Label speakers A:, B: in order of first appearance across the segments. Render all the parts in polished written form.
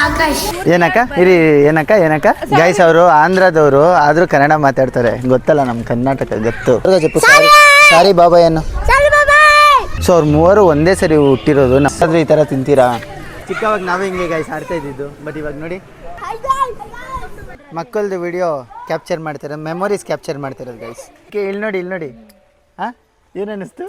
A: ಆಕಾಶ್.
B: ಏನಕ್ಕ ಇರಿ ಏನಕ್ಕ ಏನಕ್ಕ ಗೈಸ್ ಅವರು ಆಂಧ್ರದವರು ಆದ್ರೂ ಕನ್ನಡ ಮಾತಾಡ್ತಾರೆ ಗೊತ್ತಲ್ಲ ನಮ್ಮ ಕರ್ನಾಟಕ ಗೊತ್ತು. ಸಾರಿ ಬಾಬಾ ಏನು ಸೊ ಅವ್ರು ಮೂವರು ಒಂದೇ ಸರಿ ಹುಟ್ಟಿರೋದು. ನಾವಾದ್ರೂ ಈ ಥರ ತಿಂತೀರಾ? ಚಿಕ್ಕವಾಗ ನಾವೇ ಹಿಂಗೆ ಗೈಸ್ ಆಡ್ತಾ ಇದ್ದಿದ್ದು. ಬಟ್ ಇವಾಗ ನೋಡಿ ಮಕ್ಕಳದು ವಿಡಿಯೋ ಕ್ಯಾಪ್ಚರ್ ಮಾಡ್ತಾರೆ, ಮೆಮೊರೀಸ್ ಕ್ಯಾಪ್ಚರ್ ಮಾಡ್ತಿರೋದು ಗೈಸ್. ಇಲ್ಲಿ ನೋಡಿ ಹಾಂ ಏನು ಅನ್ನಿಸ್ತು?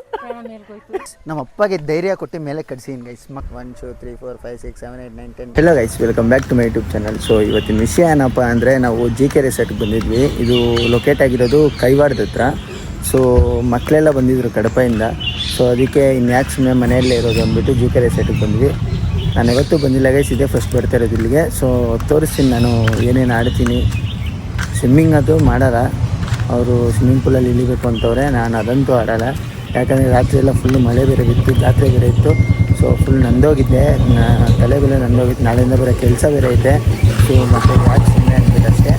B: ನಮ್ಮ ಅಪ್ಪಗೆ ಧೈರ್ಯ ಕೊಟ್ಟು ಮೇಲೆ ಕಟ್ಸೀನಿ guys. 1 2 3 4 5 6 7 8 9 10. Hello guys, welcome back to my YouTube channel. So ಇವತ್ತಿನ ವಿಷಯ ಏನಪ್ಪ ಅಂದರೆ ನಾವು GK ರೆಸಾರ್ಟ್ಗೆ ಬಂದಿದ್ವಿ. ಇದು ಲೊಕೇಟ್ ಆಗಿರೋದು ಕೈವಾಡದ ಹತ್ರ. ಸೊ ಮಕ್ಕಳೆಲ್ಲ ಬಂದಿದ್ದರು ಕಡಪದಿಂದ. ಸೊ ಅದಕ್ಕೆ ಇನ್ಯಾಕೆ ಸುಮ್ಮನೆ ಮನೆಯಲ್ಲೇ ಇರೋದು ಅಂದ್ಬಿಟ್ಟು GK ರೆಸಾರ್ಟಿಗೆ ಬಂದ್ವಿ. ನಾನು ಯಾವತ್ತೂ ಬಂದಿಲ್ಲ ಗೈಸ್, ಇದೇ ಫಸ್ಟ್ ಬರ್ತಾ ಇರೋದು ಇಲ್ಲಿಗೆ. ಸೊ ತೋರಿಸ್ತೀನಿ ನಾನು ಏನೇನು ಆಡ್ತೀನಿ. ಸ್ವಿಮ್ಮಿಂಗ್ ಅದು ಮಾಡಲ್ಲ ಅವರು, ಸ್ವಿಮ್ಮಿಂಗ್ ಪೂಲಲ್ಲಿ ಇಳಿಬೇಕು ಅಂತವ್ರೆ. ನಾನು ಅದಂತೂ ಆಡೋಲ್ಲ, ಯಾಕಂದರೆ ರಾತ್ರಿ ಎಲ್ಲ ಫುಲ್ಲು ಮಳೆ ಬೇರೆ ಬಿತ್ತು, ಜಾತ್ರೆ ಬೇರೆ ಇತ್ತು. ಸೊ ಫುಲ್ ನಂದೋಗಿದ್ದೆ, ತಲೆ ಬೇರೆ ನಂದೋಗಿತ್ತು. ನಾಳೆಯಿಂದ ಬರೋ ಕೆಲಸ ಬೇರೆ ಐತೆ. ಸೊ ಮತ್ತು ಯಾಕೆ ಸುಮ್ಮನೆ ಅಂದ್ಬಿಟ್ಟು ಅಷ್ಟೇ.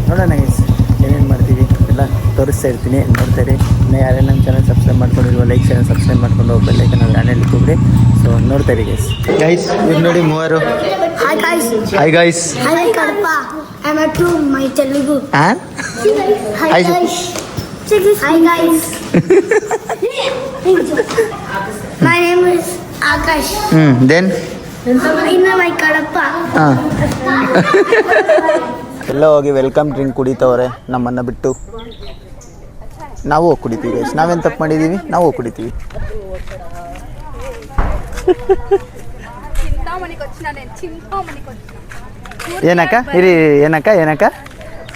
B: ನೋಡೋಣ ಗೈಸ್ ಏನೇನು ಮಾಡ್ತೀವಿ ಎಲ್ಲ ತೋರಿಸ್ತಾ ಇರ್ತೀನಿ, ನೋಡ್ತಾರೆ. ಇನ್ನು ಯಾರೇನು ನಮ್ಮ ಚಾನಲ್ ಸಬ್ಸ್ಕ್ರೈಬ್ ಮಾಡ್ಕೊಂಡಿಲ್ವ ಲೈಕ್ ಚಾನಲ್ ಸಬ್ಸ್ಕ್ರೈಬ್ ಮಾಡ್ಕೊಂಡು ಬೆಲ್ಲೈಕನ್ ಹ್ಯಾಂಡಲ್ ಇಟ್ಕೊಬಿಡಿ. ಸೊ ನೋಡ್ತಾರೆ ಗೈಸ್ ಇವ್ರು ನೋಡಿ ಮೂವರು. Hi guys.
A: I'm at home, my Telugu.
B: Hi
A: guys. Hi guys. My name is Akash.
B: Then?
A: My Kadapa.
B: ಎಲ್ಲ ಹೋಗಿ ವೆಲ್ಕಮ್ ಡ್ರಿಂಕ್ ಕುಡಿತವ್ರೆ ನಮ್ಮನ್ನು ಬಿಟ್ಟು. ನಾವು ಹೋಗಿ ಕುಡಿತೀವಿ ಗೈಸ್. ನಾವೇನು ತಪ್ಪು ಮಾಡಿದ್ದೀವಿ? ನಾವು ಹೋಗಿ ಕುಡಿತೀವಿ. ಏನಕ್ಕ ಇರಿ ಏನಕ್ಕ ಏನಕ್ಕ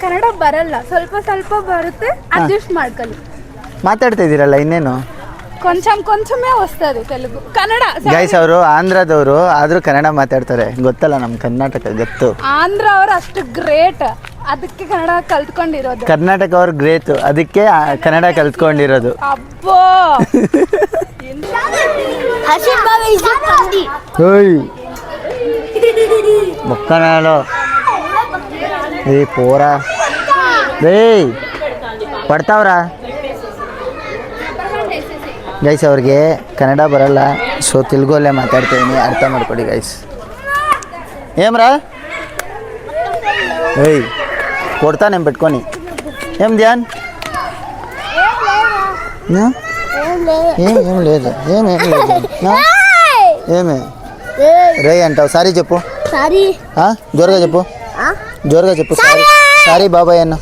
C: ಕನ್ನಡ ಬರಲ್ಲ, ಸ್ವಲ್ಪ ಸ್ವಲ್ಪ ಬರುತ್ತೆ, ಅಡ್ಜಸ್ಟ್ ಮಾಡ್ಕೊಳ್ಳಿ.
B: ಮಾತಾಡ್ತಾ ಇದ್ದೀರಲ್ಲ ಇನ್ನೇನು?
C: ಕೊಂಚಮೇ ವಸ್ತದು ತೆಲುಗು ಕನ್ನಡ.
B: ಗೈಸ್ ಅವರು ಆಂಧ್ರದವರು ಆದ್ರೂ ಕನ್ನಡ ಮಾತಾಡ್ತಾರೆ ಗೊತ್ತಲ್ಲ ನಮ್ಮ ಕರ್ನಾಟಕ ಗೊತ್ತು.
C: ಆಂಧ್ರ ಅವರು ಅಷ್ಟು ಗ್ರೇಟ್, ಅದಕ್ಕೆ ಕನ್ನಡ ಕಲ್ತ್ಕೊಂಡಿರೋದು.
B: ಕರ್ನಾಟಕ ಅವ್ರು ಗ್ರೇಟ್, ಅದಕ್ಕೆ ಕನ್ನಡ ಕಲ್ತ್ಕೊಂಡಿರೋದು.
C: ಅಬ್ಬೋ
B: మొక్కనాలో ఏ పోరా రే పడతావురా ಗೈಸ್. ಅವ್ರಿಗೆ ಕನ್ನಡ ಬರಲ್ಲ, ಸೊ ತೆಲುಗಲ್ಲೇ ಮಾತಾಡ್ತಾಯಿದ್ದೀನಿ, ಅರ್ಥ ಮಾಡ್ಕೊಡಿ ಗೈಸ್. ఏమ్రా ఏయ్ కొడతా నేను పెట్టుకొని. ఏం ధ్యాన్? ఏం లేదు ఏమే రే అంటావు. సారీ చెప్పు, జోరుగా చెప్పు, జోరుగా చెప్పు. సారీ బాబాయ్ అన్న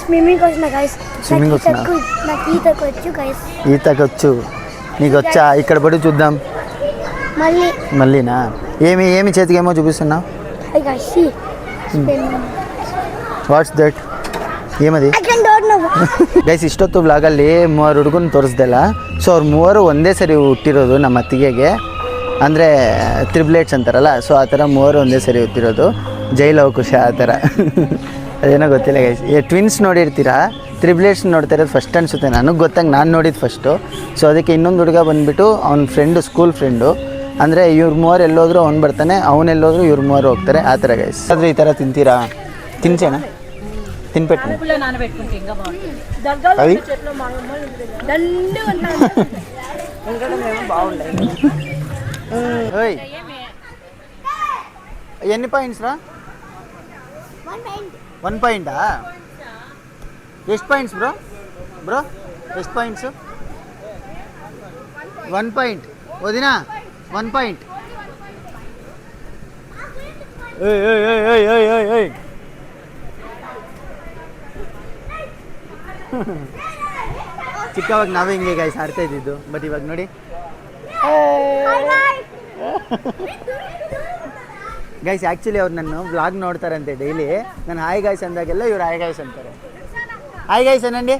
A: స్విమ్మింగ్ వచ్చిన
B: ఈతకొచ్చు. నీకు వచ్చా? ఇక్కడ పడి చూద్దాం. మళ్ళీనా? ఏమి చేతికి ఏమో చూపిస్తున్నావు? What's that? ಏಮದಿ ಗೈಸ್? ಇಷ್ಟೊತ್ತು ಬ್ಲಾಗಲ್ಲಿ 3 ಹುಡುಗನ ತೋರಿಸ್ದಲ್ಲ. ಸೊ ಅವ್ರು ಮೂವರು ಒಂದೇ ಸರಿ ಹುಟ್ಟಿರೋದು ನಮ್ಮ ಅತ್ತಿಗೆಗೆ, ಅಂದರೆ ತ್ರಿಬ್ಲೇಟ್ಸ್ ಅಂತಾರಲ್ಲ. ಸೊ ಆ ಥರ ಮೂವರು ಒಂದೇ ಸರಿ ಹುಟ್ಟಿರೋದು. ಜೈಲವಕುಶ ಆ ಥರ ಅದೇನೋ ಗೊತ್ತಿಲ್ಲ ಗೈಸ್. ಟ್ವಿನ್ಸ್ ನೋಡಿರ್ತೀರಾ, ತ್ರಿಬ್ಲೇಟ್ಸ್ ನೋಡ್ತಾ ಇರೋದು ಫಸ್ಟ್ ಅನಿಸುತ್ತೆ. ನನಗೆ ಗೊತ್ತಂಗೆ ನಾನು ನೋಡಿದ್ದು ಫಸ್ಟು. ಸೊ ಅದಕ್ಕೆ ಇನ್ನೊಂದು ಹುಡುಗ ಬಂದುಬಿಟ್ಟು ಅವ್ನ ಫ್ರೆಂಡು, ಸ್ಕೂಲ್ ಫ್ರೆಂಡು. ಅಂದರೆ ಇವ್ರು ಮೂವರು ಎಲ್ಲೋದ್ರು ಅವ್ನು ಬರ್ತಾನೆ, ಅವನೆಲ್ಲೋದ್ರು ಇವ್ರು ಮೂವರು ಹೋಗ್ತಾರೆ, ಆ ಥರ ಗೈಸ್. ಆದರೆ ಈ ಥರ ತಿಂತೀರಾ? ತಿನ್ಸೇನಾ? తినిపెట్టు అవి ఎన్ని పాయింట్స్ రా? 1 పాయింటా? ಎಷ್ಟು పాయింట్స్ బ్రో ಎಷ್ಟು పాయింట్స్? 1 పాయింట్ వదినా, 1 పాయింట్. ಚಿಕ್ಕವಾಗ ನಾವೇ ಹಿಂಗೆ ಗೈಸ್ ಆಡ್ತಾ ಇದ್ದಿದ್ದು. ಬಟ್ ಇವಾಗ ನೋಡಿ ಗೈಸ್, ಆ್ಯಕ್ಚುಲಿ ಅವ್ರು ನನ್ನ ವ್ಲಾಗ್ ನೋಡ್ತಾರಂತೆ ಡೈಲಿ. ನಾನು ಹಾಯ್ ಗೈಸ್ ಅಂದಾಗೆಲ್ಲ ಇವ್ರು ಹಾಯ್ ಗೈಸ್ ಅಂತಾರೆ. ಹಾಯ್ ಗೈಸ್ ಅನ್ನಂడి.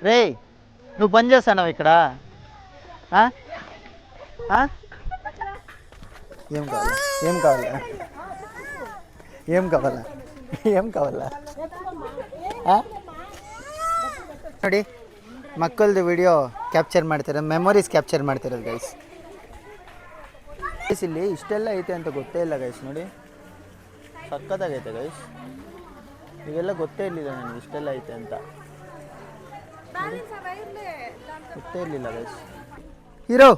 B: రే నువ్వు పని చేస్తావు ఇక్కడ? ఏం కావాలా? ఏం కావాలా? ఏం కావాలా ನೋಡಿ ಮಕ್ಕಳದು ವಿಡಿಯೋ ಕ್ಯಾಪ್ಚರ್ ಮಾಡ್ತಿರೋದು, ಮೆಮೊರೀಸ್ ಕ್ಯಾಪ್ಚರ್ ಮಾಡ್ತಿರೋದು ಗೈಸ್. ಇಲ್ಲಿ ಇಷ್ಟೆಲ್ಲ ಐತೆ ಅಂತ ಗೊತ್ತೇ ಇಲ್ಲ ಗೈಸ್. ನೋಡಿ ಸಕ್ಕತ್ತಾಗೈತೆ ಗೈಸ್, ಇವೆಲ್ಲ ಗೊತ್ತೇ ಇರಲಿಲ್ಲ ನನಗೆ ಇಷ್ಟೆಲ್ಲ ಐತೆ ಅಂತ, ಗೊತ್ತೇ ಇರಲಿಲ್ಲ ಗೈಸ್. ಹೀರೋ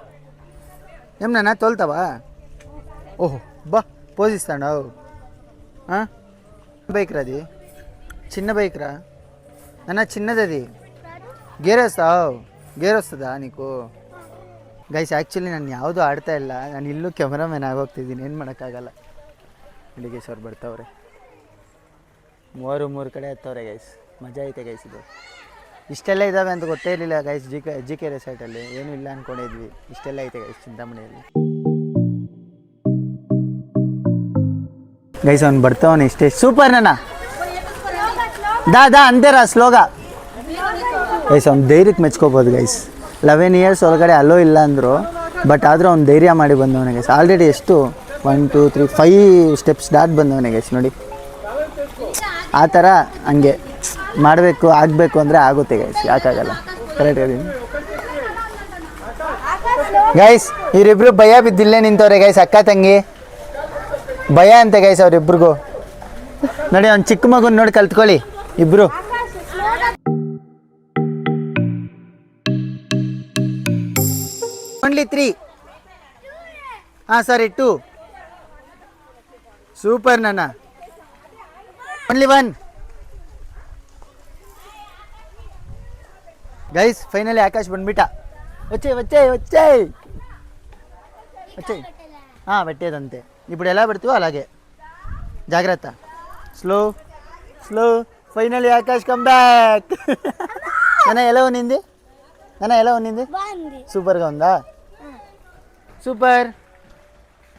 B: ఏమన్నా తోలుతావా? ఓహో బా పోజ్ ఇస్తాడావు. బైక్ రా అది, చిన్న బైక్ రా నాన్న, చిన్నది అది. గేర్ వేస్తావు? గేర్ వస్తుందా ನೀಕು? ಗೈಸ್ ಆ್ಯಕ್ಚುಲಿ ನಾನು ಯಾವುದೂ ಆಡ್ತಾ ಇಲ್ಲ, ನಾನು ಇಲ್ಲೂ ಕ್ಯಾಮ್ರಾಮ್ಯಾನ್ ಆಗೋಗ್ತಿದ್ದೀನಿ, ಏನು ಮಾಡೋಕ್ಕಾಗಲ್ಲ. ಗೈಸ್ ಅವ್ರು ಬರ್ತಾವ್ರೆ, ಮೂರು ಕಡೆ ಹತ್ತವ್ರೆ ಗೈಸ್. ಮಜಾ ಐತೆ ಗೈಸ್. ಇದು ಇಷ್ಟೆಲ್ಲ ಇದ್ದಾವೆ ಅಂತ ಗೊತ್ತೇ ಇರಲಿಲ್ಲ ಗೈಸ್. ಜಿ ಕೆ ರೆಸಾರ್ಟಲ್ಲಿ ಏನೂ ಇಲ್ಲ ಅಂದ್ಕೊಂಡಿದ್ವಿ, ಇಷ್ಟೆಲ್ಲ ಐತೆ ಗೈಸ್ ಚಿಂತಾಮಣಿಯಲ್ಲಿ. ಗೈಸ್ ಅವ್ನು ಬರ್ತಾವನೆ ಇಷ್ಟೇ. ಸೂಪರ್ ನನ್ನ ದಾ ಅಂತೀರ ಸ್ಲೋಗ ಗೈಸ್. ಅವ್ನು ಧೈರ್ಯಕ್ಕೆ ಮೆಚ್ಕೋಬೋದು ಗೈಸ್. 11 ಇಯರ್ಸ್ ಒಳಗಡೆ ಅಲ್ಲೋ ಇಲ್ಲ ಅಂದರು, ಬಟ್ ಆದರೂ ಅವ್ನು ಧೈರ್ಯ ಮಾಡಿ ಬಂದವನೇ ಗೈಸ್. ಆಲ್ರೆಡಿ ಎಷ್ಟು 1 2 3 5 ಸ್ಟೆಪ್ಸ್ ದಾಟ್ ಬಂದವನೇ ಗೈಸ್. ನೋಡಿ ಆ ಥರ ಹಂಗೆ ಮಾಡಬೇಕು, ಆಗಬೇಕು ಅಂದರೆ ಆಗುತ್ತೆ ಗೈಸ್, ಯಾಕಾಗಲ್ಲ. ಕರೆಕ್ಟ್ ಅದೀನಿ ಗೈಸ್. ಇವರಿಬ್ರು ಭಯ ಬಿದ್ದಿಲ್ಲೇ ನಿಂತವ್ರೆ ಗೈಸ್, ಅಕ್ಕ ತಂಗಿ ಭಯ ಅಂತೆ ಗೈಸ್ ಅವ್ರಿಬ್ರಿಗೂ. ನೋಡಿ ಅವ್ನು ಚಿಕ್ಕ ಮಗುನ ನೋಡಿ ಕಲ್ತ್ಕೊಳ್ಳಿ ಇಬ್ರು. ಓನ್ಲಿ 3. ಹಾಂ ಸರಿ 2. ಸೂಪರ್ ನನ್ನ. ಓನ್ಲಿ 1. గైస్ ఫైనల్లీ ఆకాష్ బండ్బిట వచ్చే పెట్టేదంతే. ఇప్పుడు ఎలా పెడతావో అలాగే, జాగ్రత్త. Slow. Finally Akash come back. నాన్న ఎలా ఉన్నింది? సూపర్గా ఉందా? సూపర్.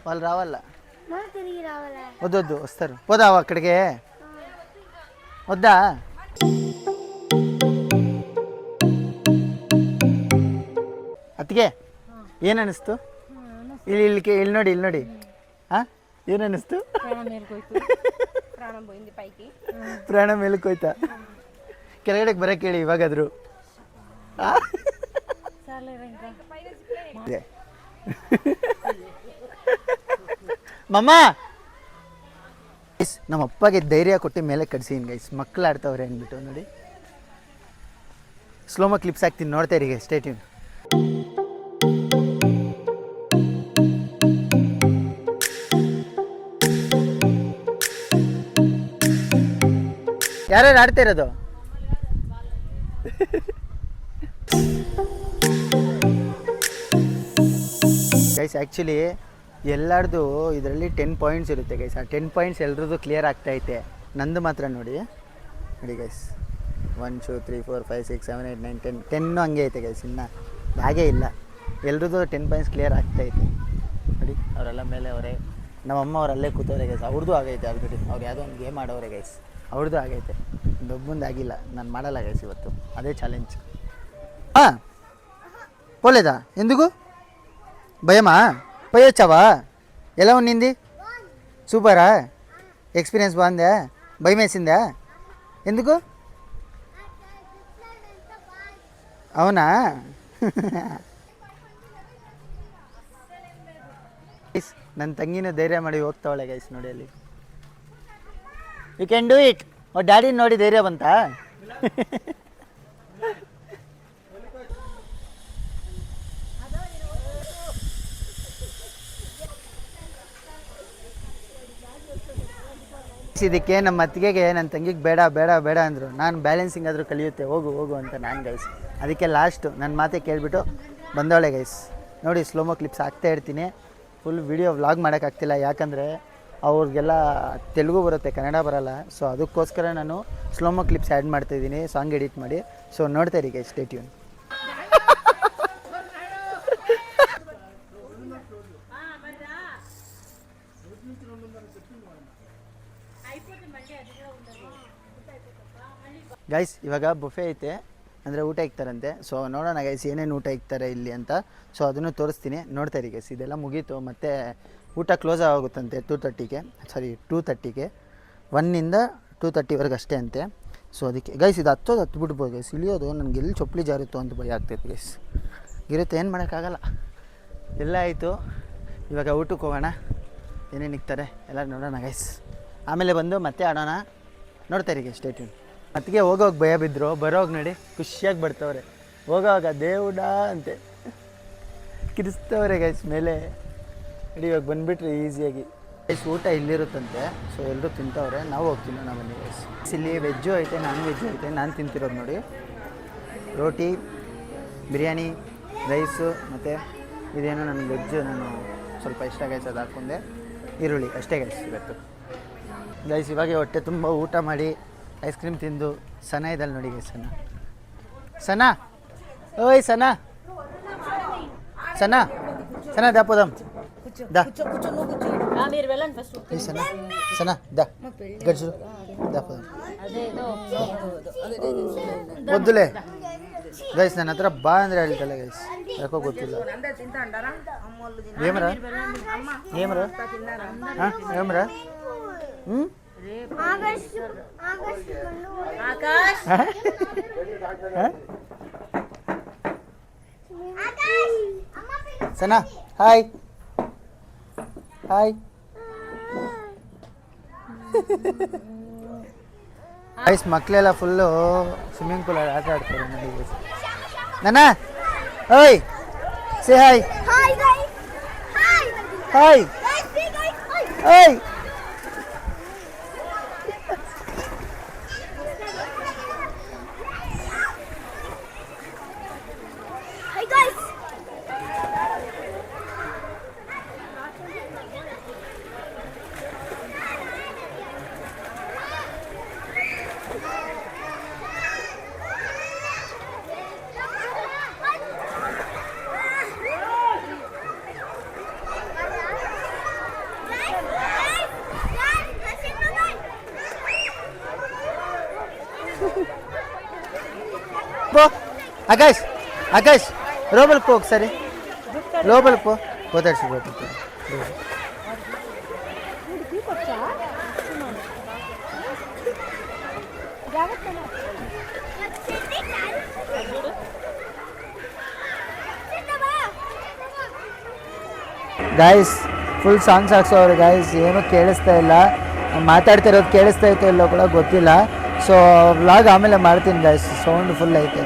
B: వాళ్ళు రావాలా? వద్దు వస్తారు. పోదావా అక్కడికే? వద్దా? ಅದಕ್ಕೆ ಏನು ಅನ್ನಿಸ್ತು? ಇಲ್ಲಿ ನೋಡಿ ಹಾಂ, ಏನು ಅನ್ನಿಸ್ತು? ಪ್ರಾಣ ಮೇಲಕ್ಕೆ ಹೋಯ್ತಾ? ಕೆಳಗಡೆಗೆ ಬರೋಕ್ಕೆ ಹೇಳಿ ಇವಾಗಾದ್ರು. ಮಮ್ಮ ನಮ್ಮ ಅಪ್ಪಗೆ ಧೈರ್ಯ ಕೊಟ್ಟು ಮೇಲೆ ಕಟ್ಸೀನಿ ಗೈಸ್. ಮಕ್ಕಳು ಆಡ್ತಾವ್ರೆ ಅಂದ್ಬಿಟ್ಟು ನೋಡಿ. ಸ್ಲೋಮೋ ಕ್ಲಿಪ್ಸ್ ಹಾಕ್ತೀನಿ, ನೋಡ್ತಾ ಇರಿ ಗೈಸ್, ಸ್ಟೇ ಟ್ಯೂನ್. ಯಾರ್ಯಾರು ಆಡ್ತಾ ಇರೋದು? ಗೈಸ್ ಆ್ಯಕ್ಚುಲಿ ಎಲ್ಲರದು ಇದರಲ್ಲಿ 10 ಪಾಯಿಂಟ್ಸ್ ಇರುತ್ತೆ ಗೈಸ್. ಆ 10 ಪಾಯಿಂಟ್ಸ್ ಎಲ್ರದ್ದು ಕ್ಲಿಯರ್ ಆಗ್ತಾಯಿದೆ, ನಂದು ಮಾತ್ರ ನೋಡಿ ಗೈಸ್. 1 2 3 4 5 6 7 8 9 10 10 ಹಂಗೆ ಐತೆ ಗೈಸ್, ಇನ್ನು ಹಾಗೇ ಇಲ್ಲ. ಎಲ್ರದ್ದು 10 ಪಾಯಿಂಟ್ಸ್ ಕ್ಲಿಯರ್ ಆಗ್ತಾಯಿದೆ ನೋಡಿ. ಅವರೆಲ್ಲ ಮೇಲೆ ಅವರೇ, ನಮ್ಮಮ್ಮ ಅವರಲ್ಲೇ ಕೂತವ್ರೆ ಗೈಸ್. ಅವ್ರದ್ದು ಆಗೈತೆ ಆಲ್ರೆಡಿ. ಅವ್ರು ಯಾವುದೋ ಒಂದು ಗೇಮ್ ಆಡೋರೆ ಗೈಸ್, ಅವ್ರದ್ದು ಆಗೈತೆ. ಒಬ್ಬಂದು ಆಗಿಲ್ಲ, ನಾನು ಮಾಡಲ್ಲ ಗೈಸ್ ಇವತ್ತು, ಅದೇ ಚಾಲೆಂಜ್. ಹಾಂ పోలేదా? ఎందుకు? భయమా? పోయొచ్చావా? ఎలా ఉన్నింది? సూపరా? ఎక్స్పీరియన్స్ బాగుందా? భయం వేసిందా? ఎందుకు? అవునా? ನನ್ನ ತಂಗಿನ ಧೈರ್ಯ ಮಾಡಿ ಹೋಗ್ತಾವಳೆ ಗೈಸ್. ನೋಡಿ ಅಲ್ಲಿ, ಯು ಕ್ಯಾನ್ ಡೂ ಇಟ್. ಅವ್ರ ಡ್ಯಾಡಿ ನೋಡಿ ಧೈರ್ಯ ಬಂತಾ? ಇದಕ್ಕೆ ನಮ್ಮ ಅತ್ತಿಗೆಗೆ ನನ್ನ ತಂಗಿಗೆ ಬೇಡ ಅಂದರು. ನಾನು ಬ್ಯಾಲೆನ್ಸಿಂಗ್ ಆದರೂ ಕಲಿಯುತ್ತೆ, ಹೋಗು ಅಂತ ನಾನು ಗೈಸ್. ಅದಕ್ಕೆ ಲಾಸ್ಟು ನನ್ನ ಮಾತೇ ಕೇಳಿಬಿಟ್ಟು ಬಂದವಳೆ ಗೈಸ್. ನೋಡಿ ಸ್ಲೋಮೋ ಕ್ಲಿಪ್ಸ್ ಹಾಕ್ತಾ ಇರ್ತೀನಿ. ಫುಲ್ ವಿಡಿಯೋ ವ್ಲಾಗ್ ಮಾಡೋಕ್ಕಾಗ್ತಿಲ್ಲ, ಯಾಕಂದರೆ ಅವ್ರಿಗೆಲ್ಲ ತೆಲುಗು ಬರುತ್ತೆ, ಕನ್ನಡ ಬರೋಲ್ಲ. ಸೊ ಅದಕ್ಕೋಸ್ಕರ ನಾನು ಸ್ಲೋಮೋ ಕ್ಲಿಪ್ಸ್ ಆ್ಯಡ್ ಮಾಡ್ತಾಯಿದ್ದೀನಿ, ಸಾಂಗ್ ಎಡಿಟ್ ಮಾಡಿ. ಸೊ ನೋಡ್ತಾ ಇರಿ ಗೈಸ್, ಸ್ಟೇ ಟ್ಯೂನ್. ಗೈಸ್ ಇವಾಗ ಬುಫೆ ಐತೆ, ಅಂದರೆ ಊಟ ಇಕ್ತಾರಂತೆ. ಸೊ ನೋಡೋಣ ಗೈಸ್ ಏನೇನು ಊಟ ಇಕ್ತಾರೆ ಇಲ್ಲಿ ಅಂತ. ಸೊ ಅದನ್ನು ತೋರಿಸ್ತೀನಿ, ನೋಡ್ತಾ ಇರಿ ಗೈಸ್. ಇದೆಲ್ಲ ಮುಗೀತು, ಮತ್ತು ಊಟ ಕ್ಲೋಸ್ ಆಗುತ್ತಂತೆ 2:30ಗೆ. 1 ಇಂದ 2:30ವರೆಗೆ ಅಷ್ಟೇ ಅಂತೆ. ಸೊ ಅದಕ್ಕೆ ಗೈಸ್ ಇದು ಹತ್ಬಿಡ್ಬೋದು ಗೈಸ್. ಇಳಿಯೋದು ನನಗೆ ಎಲ್ಲಿ ಚಪ್ಪಲಿ ಜಾರುತ್ತೋ ಅಂತ ಭಯ ಆಗ್ತೈತೆ ಗೈಸ್. ಇರುತ್ತೆ, ಏನು ಮಾಡೋಕ್ಕಾಗಲ್ಲ. ಎಲ್ಲ ಆಯಿತು, ಇವಾಗ ಊಟಕ್ಕೆ ಹೋಗೋಣ. ಏನೇನು ಇಕ್ತಾರೆ ಎಲ್ಲ ನೋಡೋಣ ಗೈಸ್. ಆಮೇಲೆ ಬಂದು ಮತ್ತೆ ಆಡೋಣ. ನೋಡ್ತಾರೆ ಈಗ ಸ್ಟೇ ಟ್ಯೂನ್. ಮತ್ತಿಗೆ ಹೋಗೋಗಿ ಭಯ ಬಿದ್ದರು, ಬರೋಗಿ ನೋಡಿ ಖುಷಿಯಾಗಿ ಬರ್ತಾವ್ರೆ. ಹೋಗೋವಾಗ ದೇವುಡ ಅಂತೆ ಕಿರಿಸ್ತವ್ರೆ ಗೈಸ್ ಮೇಲೆ. ನೋಡಿ ಇವಾಗ ಬಂದುಬಿಟ್ರೆ ಈಸಿಯಾಗಿ. ಗೈಸ್ ಊಟ ಇಲ್ಲಿರುತ್ತಂತೆ, ಸೊ ಎಲ್ಲರೂ ತಿಂತವ್ರೆ. ನಾವು ಹೋಗ್ತೀವಿ ನಾವು ಬನ್ನಿ ಗೈಸ್. ಇಲ್ಲಿ ವೆಜ್ಜು ಐತೆ, ನಾನ್ ವೆಜ್ಜು ಐತೆ. ನಾನು ತಿಂತಿರೋದು ನೋಡಿ ರೋಟಿ, ಬಿರಿಯಾನಿ, ರೈಸು, ಮತ್ತು ಇದೇನೋ ನನ್ನ ವೆಜ್ಜು ನಾನು ಸ್ವಲ್ಪ ಇಷ್ಟ ಗೈಸ್, ಅದು ಹಾಕ್ಕೊಂಡೆ. ಈರುಳ್ಳಿ ಅಷ್ಟೇ ಗೈಸ್ ಇವತ್ತು. ಗೈಸ್ ಇವಾಗೆ ಹೊಟ್ಟೆ ತುಂಬ ಊಟ ಮಾಡಿ ಐಸ್ ಕ್ರೀಮ್ ತಿಂದು ಸನ ಇದಲ್ಲ ನೋಡಿ ಗೈಸ್. ಸನ ಓಯ್ ಸನ ಸನ ಸನ ದಾ ಪೋದಮ್ ದಾ ಸನ ಸನ ದಾ ಗಡ್ಸು ದಾ ಪೋದಮ್ ಗೊತ್ತುಲೆ ಗೈಸ್. ನನ್ನ ಹತ್ರ ಬಾ ಅಂದರೆ ಹೇಳ್ತಲ್ಲ ಗೈಸ್, ಯಾಕೋ ಗೊತ್ತಿಲ್ಲ. ಏಮರ ಏಮರ ಹಾಂ ಏಮರ ಹ್ಞೂ ಸನಾ ಹಾಯ್ ಹಾಯ್. ಗೈಸ್ ಮಕ್ಕಳೆಲ್ಲ ಫುಲ್ಲು ಸ್ವಿಮ್ಮಿಂಗ್ ಪೂಲಲ್ಲಿ ಆಟ ಆಡ್ತಾರೆ ನೋಡಿ ಗೈಸ್. ನಾನಾ ಓಯ್ say hi hi hi. Akash Akash ರೋಬಲ್ ಪೋ ಸರಿ లోపల పో పోతాడు ಗೈಸ್ ಫುಲ್ ಸಾಂಗ್ಸ್ ಹಾಕ್ಸೋರು ಗೈಸ್. ಏನೂ ಕೇಳಿಸ್ತಾ ಇಲ್ಲ, ಮಾತಾಡ್ತಿರೋದು ಕೇಳಿಸ್ತಾ ಇತ್ತು ಇಲ್ಲೋ ಕೂಡ ಗೊತ್ತಿಲ್ಲ. ಸೊ ವ್ಲಾಗ್ ಆಮೇಲೆ ಮಾಡ್ತೀನಿ ಗೈಸ್, ಸೌಂಡ್ ಫುಲ್ ಐತೆ.